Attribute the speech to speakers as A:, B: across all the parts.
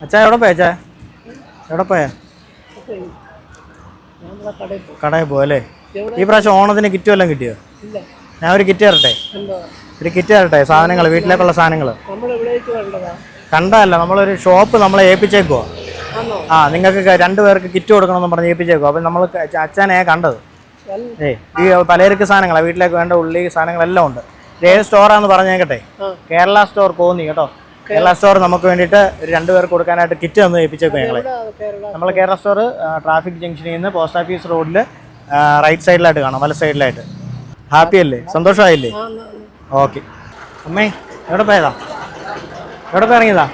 A: അച്ഛാ എവിടെ പോയ അച്ഛാ എവിടെ പോയാ കടയിൽ പോയല്ലേ? ഈ പ്രാവശ്യം ഓണത്തിന് കിറ്റ് വല്ലതും കിട്ടിയോ? ഞാൻ ഒരു കിറ്റ് തരട്ടെ, സാധനങ്ങൾ, വീട്ടിലേക്കുള്ള സാധനങ്ങൾ. കണ്ടല്ല, നമ്മളൊരു ഷോപ്പ് നമ്മളെ ഏൽപ്പിച്ചേക്കുവാ. നിങ്ങൾക്ക് 2 പേർക്ക് കിറ്റ് കൊടുക്കണമെന്ന് പറഞ്ഞ് ഏൽപ്പിച്ചേക്കുവാ. അപ്പം നമ്മൾ അച്ഛനെയാണ് കണ്ടത്. ഈ പലചരക്ക് സാധനങ്ങളാണ്, വീട്ടിലേക്ക് വേണ്ട ഉള്ളി സാധനങ്ങളെല്ലാം ഉണ്ട്. ഏത് സ്റ്റോറാന്ന് പറഞ്ഞേക്കട്ടെ? കേരള സ്റ്റോർ കോന്നി കേട്ടോ. കേരള സ്റ്റോർ നമുക്ക് വേണ്ടിയിട്ട് 2 പേർക്ക് കൊടുക്കാനായിട്ട് കിറ്റ് തന്ന് ഏൽപ്പിച്ചേക്കും ഞങ്ങൾ. നമ്മൾ കേരള സ്റ്റോർ ട്രാഫിക് ജംഗ്ഷനിൽ നിന്ന് പോസ്റ്റ് ഓഫീസ് റോഡിൽ റൈറ്റ് സൈഡിലായിട്ട് കാണാം, വല സൈഡിലായിട്ട്. ഹാപ്പി അല്ലേ? സന്തോഷമായില്ലേ? ഓക്കെ. അമ്മേ എവിടെ പോയതാ? എവിടെ പോയി ഇറങ്ങിയതാ?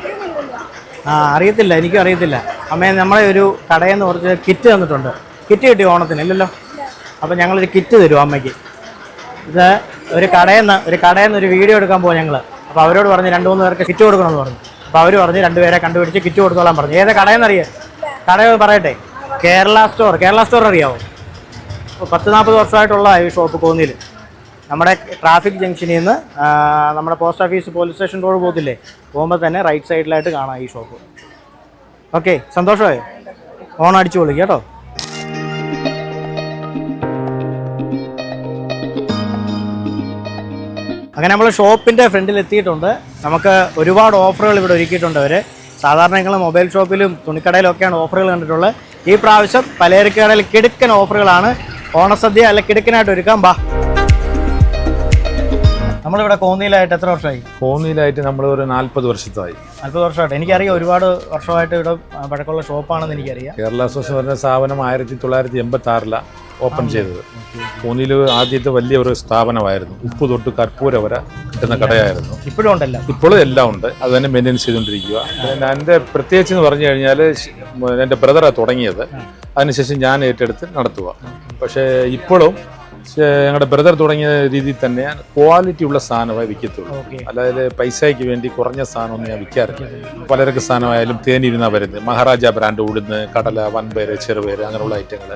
A: അറിയത്തില്ല, എനിക്കും അറിയത്തില്ല. അമ്മേ നമ്മളെ ഒരു കടയിൽ നിന്ന് കുറച്ച് കിറ്റ് തന്നിട്ടുണ്ട്. കിറ്റ് കിട്ടിയോ ഓണത്തിന്? ഇല്ലല്ലോ. അപ്പം ഞങ്ങളൊരു കിറ്റ് തരും അമ്മയ്ക്ക്. ഇത് ഒരു കടയിൽ നിന്ന് ഒരു വീഡിയോ എടുക്കാൻ പോകാം ഞങ്ങൾ. അപ്പോൾ അവരോട് പറഞ്ഞ് 2-3 പേർക്ക് കിറ്റ് കൊടുക്കണമെന്ന് പറഞ്ഞു. അപ്പോൾ അവർ പറഞ്ഞ് 2 പേരെ കണ്ടുപിടിച്ച് കിറ്റ് കൊടുത്തോളാൻ പറഞ്ഞു. ഏതാ കടയെന്ന് അറിയാം? കട പറയട്ടെ, കേരള സ്റ്റോർ. കേരള സ്റ്റോർ അറിയാമോ? 10-40 വർഷമായിട്ടുള്ള ഈ ഷോപ്പ് കോന്നിയിൽ. നമ്മുടെ ട്രാഫിക് ജംഗ്ഷനിൽ നിന്ന് നമ്മുടെ post office police station road പോകത്തില്ലേ, പോകുമ്പോൾ തന്നെ റൈറ്റ് സൈഡിലായിട്ട് കാണാം ഈ ഷോപ്പ്. ഓക്കെ, സന്തോഷമായോ? ഓണം അടിച്ചു പൊളിക്കുക കേട്ടോ. അങ്ങനെ നമ്മൾ ഷോപ്പിൻ്റെ ഫ്രണ്ടിൽ എത്തിയിട്ടുണ്ട്. നമുക്ക് ഒരുപാട് ഓഫറുകൾ ഇവിടെ ഒരുക്കിയിട്ടുണ്ട് അവർ. സാധാരണ ഞങ്ങൾ മൊബൈൽ ഷോപ്പിലും തുണിക്കടയിലും ഒക്കെയാണ് ഓഫറുകൾ കണ്ടിട്ടുള്ളത്. ഈ പ്രാവശ്യം പലചരക്ക് കടയിൽ കിടുക്കൻ ഓഫറുകളാണ്. ഓണസദ്യ അല്ല കിടുക്കനായിട്ട് ഒരുക്കാം. ബാ, നമ്മളിവിടെ കോന്നിയിലായിട്ട് എത്ര വർഷമായി?
B: കോന്നിയിലായിട്ട് നമ്മൾ ഒരു 40 വർഷത്തായി.
A: 40 വർഷമായിട്ട്. എനിക്കറിയാം, ഒരുപാട് വർഷമായിട്ട് ഇവിടെ പഴക്കമുള്ള ഷോപ്പാണെന്ന് എനിക്കറിയാം.
B: കേരള സ്റ്റോഴ്സ് പറഞ്ഞ സ്ഥാപനം 1986 ഓപ്പൺ ചെയ്തത്. കോന്നിയിൽ ആദ്യത്തെ വലിയ ഒരു സ്ഥാപനമായിരുന്നു. ഉപ്പ് തൊട്ട് കർപ്പൂര വരെ കിട്ടുന്ന കടയായിരുന്നു.
A: ഇപ്പോഴും ഉണ്ടല്ലോ? ഇപ്പോഴും
B: എല്ലാം ഉണ്ട്. അത് തന്നെ മെയിൻ്റെനൻസ് ചെയ്തുകൊണ്ടിരിക്കുക. എൻ്റെ പ്രത്യേകിച്ച് എന്ന് പറഞ്ഞു കഴിഞ്ഞാൽ എൻ്റെ ബ്രദറാണ് തുടങ്ങിയത്. അതിനുശേഷം ഞാൻ ഏറ്റെടുത്ത് നടത്തുക. പക്ഷേ ഇപ്പോഴും ഞങ്ങളുടെ ബ്രദർ തുടങ്ങിയ രീതിയിൽ തന്നെ ക്വാളിറ്റി ഉള്ള സാധനമായി വിൽക്കത്തുള്ളൂ. അതായത് പൈസയ്ക്ക് വേണ്ടി കുറഞ്ഞ സാധനമൊന്നും ഞാൻ വിൽക്കാറില്ല. പലരൊക്കെ സാധനമായാലും തേനിരുന്ന വരുന്നത് മഹാരാജ ബ്രാൻഡ്, ഉഴുന്ന്, കടല, വൻപയര്, ചെറുപയര്, അങ്ങനെയുള്ള ഐറ്റങ്ങൾ.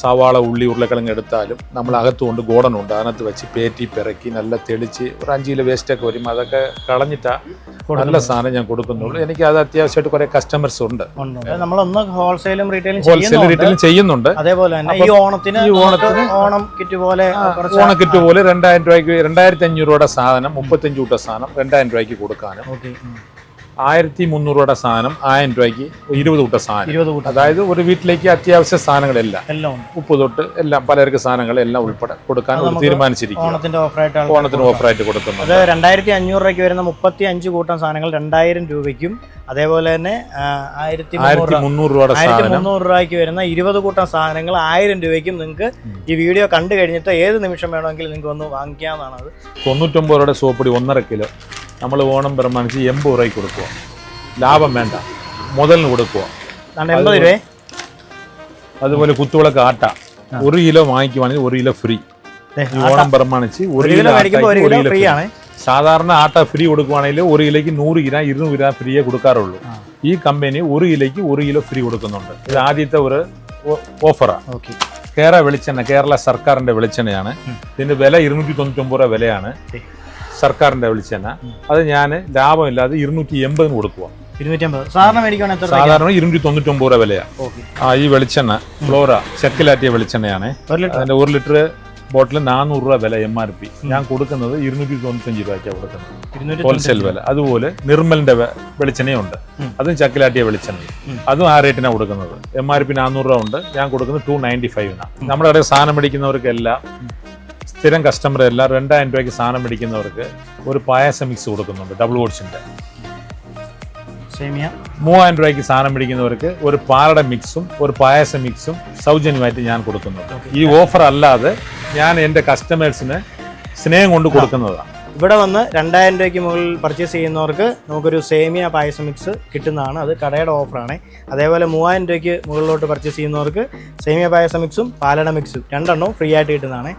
B: സവാള, ഉള്ളി, ഉരുളക്കിഴങ്ങ് എടുത്താലും നമ്മൾ അകത്തുകൊണ്ട് ഗോഡനുണ്ട്. അതിനകത്ത് വെച്ച് പേറ്റി പിറക്കി നല്ല തെളിച്ച് ഒരു 5 കിലോ വേസ്റ്റൊക്കെ വരും. അതൊക്കെ കളഞ്ഞിട്ടാ നല്ല സാധനം ഞാൻ കൊടുക്കുന്നുള്ളൂ. എനിക്ക് അത് അത്യാവശ്യമായിട്ട് കുറെ കസ്റ്റമേഴ്സ് ഉണ്ട്.
A: നമ്മളൊന്ന് ഹോൾസെയിലും റീറ്റെയിലും
B: ചെയ്യുന്നുണ്ട്.
A: അതേപോലെ തന്നെ ഈ ഓണത്തിന് ഓണം കിറ്റ് പോലെ,
B: ഓണക്കിറ്റ് പോലെ 2000 രൂപയ്ക്ക് 2500 രൂപയുടെ സാധനം, 35 കൂട്ട സാധനം 2000 രൂപയ്ക്ക് കൊടുക്കാനും, 1300 രൂപയുടെ സാധനം 1000 രൂപയ്ക്ക് 20 കൂട്ട സാധനം. അതായത് ഒരു വീട്ടിലേക്ക് അത്യാവശ്യ സാധനങ്ങളെല്ലാം, ഉപ്പ് തൊട്ട് എല്ലാം പലചരക്ക് സാധനങ്ങളെല്ലാം ഉൾപ്പെടെ കൊടുക്കാൻ തീരുമാനിച്ചിരിക്കും. ഓണത്തിന് ഓഫറായിട്ട് കൊടുക്കുന്നത്
A: 2500 രൂപയ്ക്ക് വരുന്ന 35 കൂട്ടം സാധനങ്ങൾ 2000 രൂപയ്ക്കും, അതേപോലെ തന്നെ 1300 രൂപയ്ക്ക് വരുന്ന 20 കൂട്ടം സാധനങ്ങൾ 1000 രൂപയ്ക്കും നിങ്ങൾക്ക് ഈ വീഡിയോ കണ്ടു കഴിഞ്ഞിട്ട് ഏത് നിമിഷം വേണമെങ്കിലും നിങ്ങൾക്ക് ഒന്ന് വാങ്ങിക്കാവുന്നതാണ്. അത്
B: 99 രൂപയുടെ സോപ്പൊടി 1.5 കിലോ നമ്മൾ ഓണം പ്രമാണിച്ച് 80 രൂപയ്ക്ക് കൊടുക്കുക. ലാഭം വേണ്ട, മുതലിന് കൊടുക്കുക.
A: 80 രൂപ.
B: അതുപോലെ കുത്തുവിളക്ക് ആട്ട 1 കിലോ വാങ്ങിക്കുവാണെങ്കിൽ 1 കിലോ ഫ്രീ. ഓണം പ്രമാണിച്ച് 1 കിലോ ഫ്രീ ആണ്. സാധാരണ ആട്ട ഫ്രീ കൊടുക്കുവാണെങ്കിൽ 1 കിലോയ്ക്ക് 100 ഗ്രാം 200 ഗ്രാം ഫ്രീയേ കൊടുക്കാറുള്ളൂ. ഈ കമ്പനി 1 കിലോയ്ക്ക് 1 കിലോ ഫ്രീ കൊടുക്കുന്നുണ്ട്. ഇത് ആദ്യത്തെ ഒരു ഓഫറാണ്. കേരള വെളിച്ചെണ്ണ, കേരള സർക്കാരിന്റെ വെളിച്ചെണ്ണയാണ്. ഇതിന്റെ വില 299 രൂപ വിലയാണ്. സർക്കാരിന്റെ വെളിച്ചെണ്ണ. അത് ഞാൻ ലാഭമില്ലാതെ 280 കൊടുക്കുക.
A: സാധാരണ
B: 299 രൂപ വിലയാണ്. ഈ വെളിച്ചെണ്ണ ഫ്ലോറ ചെക്കിലാറ്റിയ വെളിച്ചെണ്ണയാണ്. അതിന്റെ 1 ലിറ്റർ ബോട്ടിൽ 400 രൂപ വില MRP. ഞാൻ കൊടുക്കുന്നത് 295 രൂപയ്ക്കാണ് കൊടുക്കുന്നത്, ഹോൾസെയിൽ വില. അതുപോലെ നിർമ്മലിന്റെ വെളിച്ചെണ്ണയുണ്ട്, അതും ചക്കിലാട്ടിയ വെളിച്ചെണ്ണ. അതും ആ റേറ്റിനാണ് കൊടുക്കുന്നത്. MRP 400 രൂപ ഉണ്ട്, ഞാൻ കൊടുക്കുന്നത് 295. നമ്മുടെ കടയിൽ സാധനം മേടിക്കുന്നവർക്കെല്ലാം, സ്ഥിരം കസ്റ്റമർ എല്ലാം 2000 രൂപയ്ക്ക് സാധനം മേടിക്കുന്നവർക്ക് ഒരു പായസ മിക്സ് കൊടുക്കുന്നുണ്ട്, ഡബിൾ ഓട്സിന്റെ. 3000 രൂപയ്ക്ക് സാധനം മേടിക്കുന്നവർക്ക് ഒരു പാലട മിക്സും ഒരു പായസ മിക്സും സൗജന്യമായിട്ട് ഞാൻ കൊടുക്കുന്നുണ്ട്. ഈ ഓഫർ അല്ലാതെ ഞാൻ എൻ്റെ കസ്റ്റമേഴ്സിന് സ്നേഹം കൊണ്ട് കൊടുക്കുന്നതാണ്.
A: ഇവിടെ വന്ന് 2000 രൂപയ്ക്ക് മുകളിൽ പർച്ചേസ് ചെയ്യുന്നവർക്ക് നമുക്കൊരു സേമിയ പായസ മിക്സ് കിട്ടുന്നതാണ്. അത് കടയുടെ ഓഫറാണ്. അതേപോലെ 3000 രൂപയ്ക്ക് മുകളിലോട്ട് പർച്ചേസ് ചെയ്യുന്നവർക്ക് സേമിയ പായസ മിക്സും പാലട മിക്സും 2 എണ്ണവും ഫ്രീ ആയിട്ട് കിട്ടുന്നതാണ്.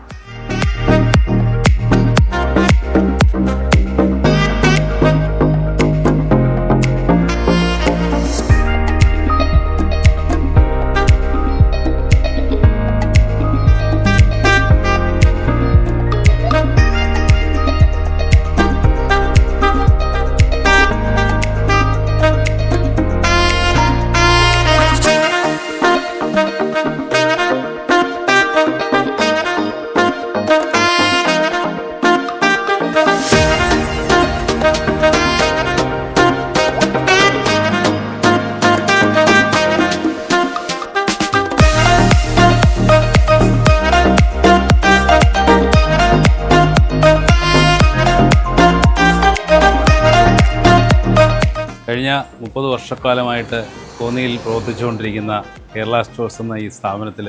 C: 30 വർഷക്കാലമായിട്ട് കോന്നിയിൽ പ്രവർത്തിച്ചുകൊണ്ടിരിക്കുന്ന കേരള സ്റ്റോഴ്സ് എന്ന ഈ സ്ഥാപനത്തിൽ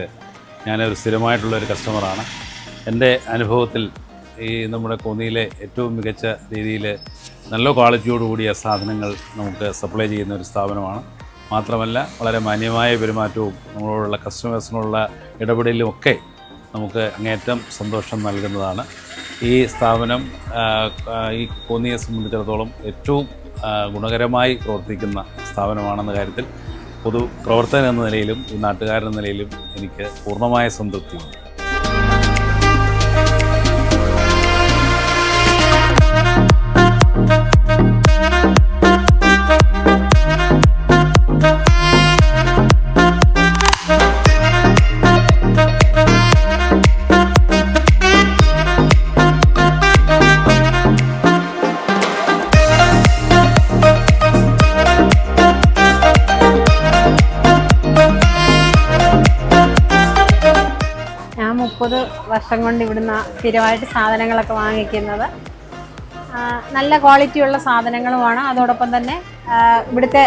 C: ഞാനൊരു സ്ഥിരമായിട്ടുള്ളൊരു കസ്റ്റമറാണ്. എൻ്റെ അനുഭവത്തിൽ ഈ നമ്മുടെ കോന്നിയിലെ ഏറ്റവും മികച്ച രീതിയിൽ നല്ല ക്വാളിറ്റിയോടുകൂടിയ സാധനങ്ങൾ നമുക്ക് സപ്ലൈ ചെയ്യുന്ന ഒരു സ്ഥാപനമാണ്. മാത്രമല്ല വളരെ മാന്യമായ പെരുമാറ്റവും നമ്മളോടുള്ള കസ്റ്റമേഴ്സിനുള്ള ഇടപെടലും ഒക്കെ നമുക്ക് അങ്ങേയറ്റം സന്തോഷം നൽകുന്നതാണ്. ഈ സ്ഥാപനം ഈ കോന്നിയെ സംബന്ധിച്ചിടത്തോളം ഏറ്റവും ഗുണകരമായി പ്രവർത്തിക്കുന്ന സ്ഥാപനമാണെന്ന കാര്യത്തിൽ പൊതുപ്രവർത്തകൻ എന്ന നിലയിലും ഈ നാട്ടുകാരെന്ന നിലയിലും എനിക്ക് പൂർണ്ണമായ സംതൃപ്തിയുണ്ട്.
D: ഞാൻ 30 വർഷം കൊണ്ട് ഇവിടുന്ന് സ്ഥിരമായിട്ട് സാധനങ്ങളൊക്കെ വാങ്ങിക്കുന്നത്. നല്ല ക്വാളിറ്റിയുള്ള സാധനങ്ങളുമാണ്. അതോടൊപ്പം തന്നെ ഇവിടുത്തെ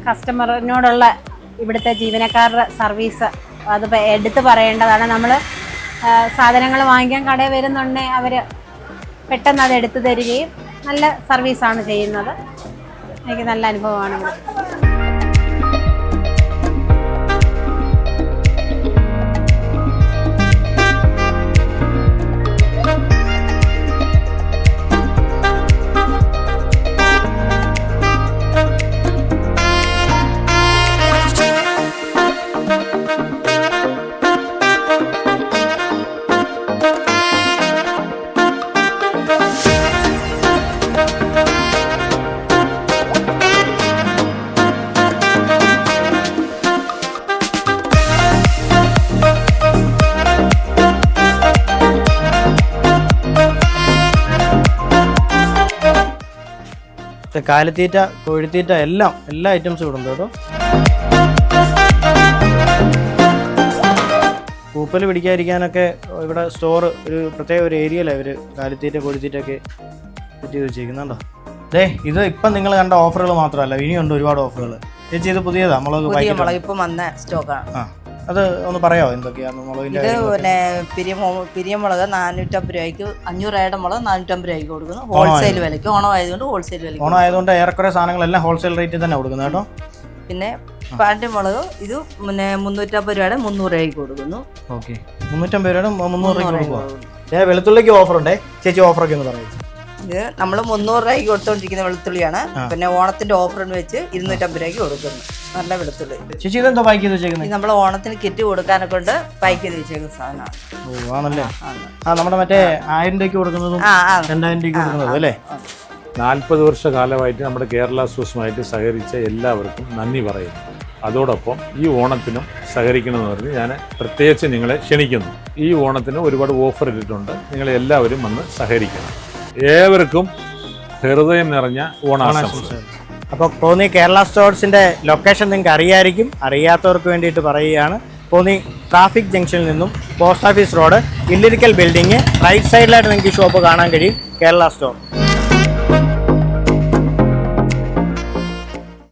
D: കസ്റ്റമറിനോടുള്ള ഇവിടുത്തെ ജീവനക്കാരുടെ സർവീസ് അത് എടുത്ത് പറയേണ്ടതാണ്. നമ്മൾ സാധനങ്ങൾ വാങ്ങിക്കാൻ കടയിൽ വരുന്നുണ്ടെങ്കിൽ അവർ പെട്ടെന്ന് അത് എടുത്തു തരികയും നല്ല സർവീസാണ് ചെയ്യുന്നത്. എനിക്ക് നല്ല അനുഭവമാണ് ഇവിടെ.
A: കാലിത്തീറ്റ, കോഴിത്തീറ്റ എല്ലാ ഐറ്റംസും ഇവിടെ ഉണ്ട് കേട്ടോ. പൂപ്പൽ പിടിക്കാതിരിക്കാനൊക്കെ ഇവിടെ സ്റ്റോർ ഒരു പ്രത്യേക ഒരു ഏരിയയിലാണ് ഇവർ കാലിത്തീറ്റ, കോഴിത്തീറ്റൊക്കെ സെറ്റ് ചെയ്ത് വെച്ചിരിക്കുന്നുണ്ടോ. ഇത് ഇപ്പം നിങ്ങൾ കണ്ട ഓഫറുകൾ മാത്രമല്ല, ഇനിയുണ്ട് ഒരുപാട് ഓഫറുകൾ. ചേച്ചി ഇത് പുതിയതാ മുളക്
E: ഇപ്പം വന്ന സ്റ്റോക്കാണ്.
A: അത് ഒന്ന് പറയാമോ എന്തൊക്കെയാണ് മുളകിൻ്റെ?
E: ഇത് പിരിയമുളക് 450 രൂപയ്ക്ക്, 500 രൂപയുടെ മുളക് 450 രൂപയ്ക്ക് കൊടുക്കുന്നു. ഹോൾസെയിൽ വിലയ്ക്ക്. ഓണമായതുകൊണ്ട് ഹോൾസെയിൽ വിലയ്ക്ക്.
A: ഓണമായതുകൊണ്ട് ഏറെക്കുറെ സാധനങ്ങളെല്ലാം ഹോൾസെയിൽ റേറ്റിൽ തന്നെ കൊടുക്കുന്നത് കേട്ടോ.
E: പിന്നെ പാൻറ് മുളക് ഇത് 350 രൂപയുടെ 300 രൂപയ്ക്ക് കൊടുക്കുന്നു.
A: ഓക്കെ, 350 രൂപയുടെ 300 രൂപയ്ക്ക് കൊടുക്കും. വെളുത്തുള്ളിക്ക് ഓഫറുണ്ടേ ചേച്ചി, ഓഫറൊക്കെ ഒന്ന് പറയും.
E: ഇത് നമ്മൾ 300 രൂപയ്ക്ക് കൊടുത്തോണ്ടിരിക്കുന്ന വെളുത്തുള്ളിയാണ്. പിന്നെ ഓണത്തിന്റെ ഓഫറിന് വെച്ച് 250 രൂപയ്ക്ക് കൊടുക്കുന്നു. നല്ല വെളുത്തുള്ളി.
A: ചേച്ചി ഇതെന്താ പാക്ക് ചെയ്ത് വെച്ചേക്കുന്നത്?
E: നമ്മൾ ഓണത്തിന് കിറ്റ് കൊടുക്കാനൊക്കെ കൊണ്ട് പാക്ക് ചെയ്ത് വെച്ചേക്കുന്ന സാധനമാണ്.
A: ഓ ആണല്ലേ. നമ്മുടെ മറ്റേ 1000 രൂപയ്ക്ക് കൊടുക്കുന്നതും 2000 രൂപയ്ക്ക് കൊടുക്കുന്നതും അല്ലേ.
B: 40 വർഷക്കാലമായിട്ട് നമ്മുടെ കേരള സ്റ്റോഴ്സുമായിട്ട് സഹകരിച്ച എല്ലാവർക്കും നന്ദി പറയുന്നു. അതോടൊപ്പം ഈ ഓണത്തിനും സഹകരിക്കണമെന്ന് പറഞ്ഞ് ഞാൻ പ്രത്യേകിച്ച് നിങ്ങളെ ക്ഷണിക്കുന്നു. ഈ ഓണത്തിന് ഒരുപാട് ഓഫർ ഇട്ടിട്ടുണ്ട്. നിങ്ങളെല്ലാവരും വന്ന് സഹകരിക്കണം. ഏവർക്കും ഹൃദയം നിറഞ്ഞ ഓണാശംസകൾ.
A: അപ്പോൾ കോന്നി കേരള സ്റ്റോഴ്സിൻ്റെ ലൊക്കേഷൻ നിങ്ങൾക്ക് അറിയായിരിക്കും. അറിയാത്തവർക്ക് വേണ്ടിയിട്ട് പറയുകയാണ്. കോന്നി ട്രാഫിക് ജംഗ്ഷനിൽ നിന്നും പോസ്റ്റ് ഓഫീസ് റോഡ്, ഇല്ലിരിക്കൽ ബിൽഡിങ് റൈറ്റ് സൈഡിലായിട്ട് നിങ്ങൾക്ക് ഷോപ്പ് കാണാൻ കഴിയും. കേരള സ്റ്റോർ.